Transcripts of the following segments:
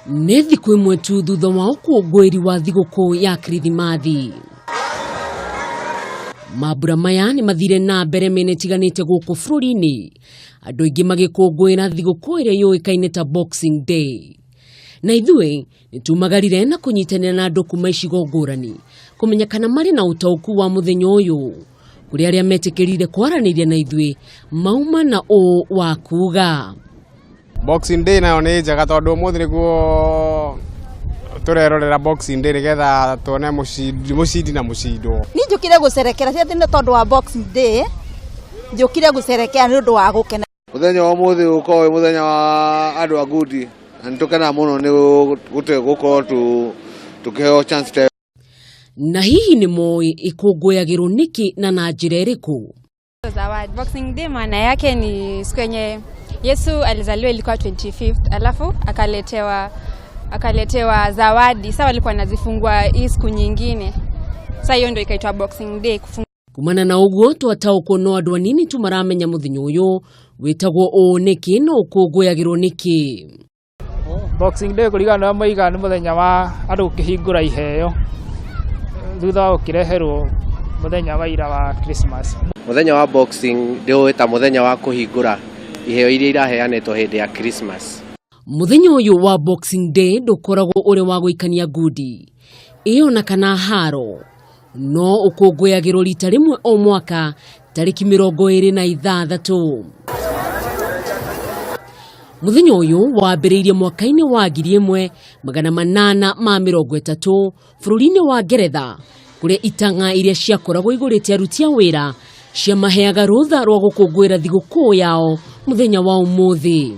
Nĩ thikũ ĩmwe tu thutha wa ũkũngũĩri wa thigũkũ ya Kirithimathi. Mambura maya nĩ mathire na mbere mĩena ĩtiganĩte gũkũ bũrũri-inĩ, andũ aingĩ magĩkũngũĩra thigũkũ ĩrĩa yũĩkaine ta Boxing Day. Na ithuĩ nĩ tumagarire na kũnyitanĩra na andũ kuma icigo ngũrani kũmenya kana marĩ na ũtaũku wa mũthenya ũyũ, kũrĩ arĩa metĩkĩrire kwaranĩria na ithuĩ mauma na ũũ wa kuga. Boxing Day nayo nĩ njega tondũ ũmũthĩ nĩguo tũrerorera Boxing Day nĩgetha tuone mũcindi na mũcindwo. Niĩ njũkire gũcerekera cia nĩ tondũ wa Boxing Day, njũkire gũcerekera nĩ ũndũ wa gũkena. Mũthenya wa ũmũthĩ ũkorwo wĩ mũthenya wa andũ a ngudi, na nĩtũkenaga mũno nĩ gũkorwo tũkĩheo chance. Na hihi nĩ moĩ ikũngũyagĩrwo nĩkĩ na njĩra ĩrĩkũ? Zawadi. Boxing Day maana yake ni siku yenye Yesu alizaliwa, ilikuwa 25th, alafu akaletewa zawadi. Sasa walikuwa wanazifungua hii siku nyingine. Sasa hiyo ndio ikaitwa Boxing Day. Kumana na ũguo twataũkwo no andũ anini tu maramenya mũthenya ũyũ wĩtagwo ũũ nĩkĩ no ũkũngũyagĩrwo nĩkĩ. Boxing Day kũringana na moiga nĩ mũthenya wa andũ gũkĩhingũra iheo thutha wa gũkĩreherwo mũthenya wa ira wa Christmas. Mũthenya wa Boxing Day wĩta mũthenya wa kũhingũra iheo iria iraheanĩtwo hĩndĩ ya Christmas. Mũthenya ũyũ wa Boxing Day ndũkoragwo ũrĩ wa gũikania ngudi ĩyo na kana haro, no ũkũngũyagĩrwo rita rĩmwe o mwaka tareki 26. Mũthenya ũyũ wambĩrĩirie mwaka-inĩ wa 1830 bũrũri-inĩ wa Ngeretha, kũrĩa itanga iria ciakoragwo igũrĩte aruti a wĩra ciamaheaga rũtha rwa gũkũngũĩra thigũkũ yao mũthenya wa ũmũthĩ.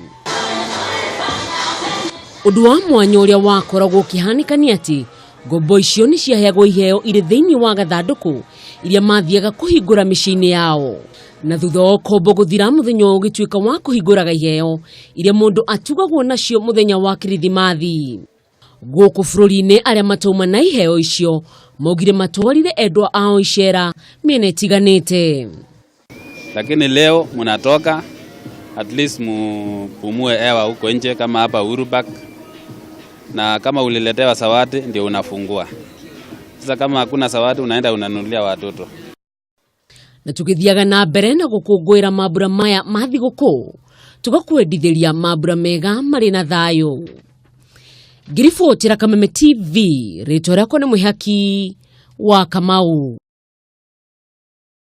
Ũndũ wa mwanya ũrĩa wakoragwo ũkĩhanĩka nĩ atĩ ngombo icio nĩ ciaheagwo iheo irĩ thĩinĩ wa gathandũkũ iria mathiaga kũhingũra mĩciĩ-inĩ yao, na thutha wa kombo gũthira mũthenya ũyũ ũgĩtuĩka wa kũhingũraga iheo iria mũndũ atugagwo nacio mũthenya wa Kirithimathi. Gũkũ bũrũri-inĩ arĩa matauma na iheo icio maugire matwarire endwa ao icera mĩena ĩtiganĩte. Lakini leo mnatoka at least mupumue hewa huko nje kama hapa Urubak, na kama uliletewa zawadi ndio unafungua. Sasa kama hakuna zawadi unaenda unanunulia watoto. Na tukithiaga na mbere na gũkũngũĩra mambura maya ma thigũkũ, tugakwendithĩria mambura mega marĩ na thayũ. Ngiribotera Kameme TV, rĩtwa rĩakwa nĩ Mwĩhaki wa Kamau.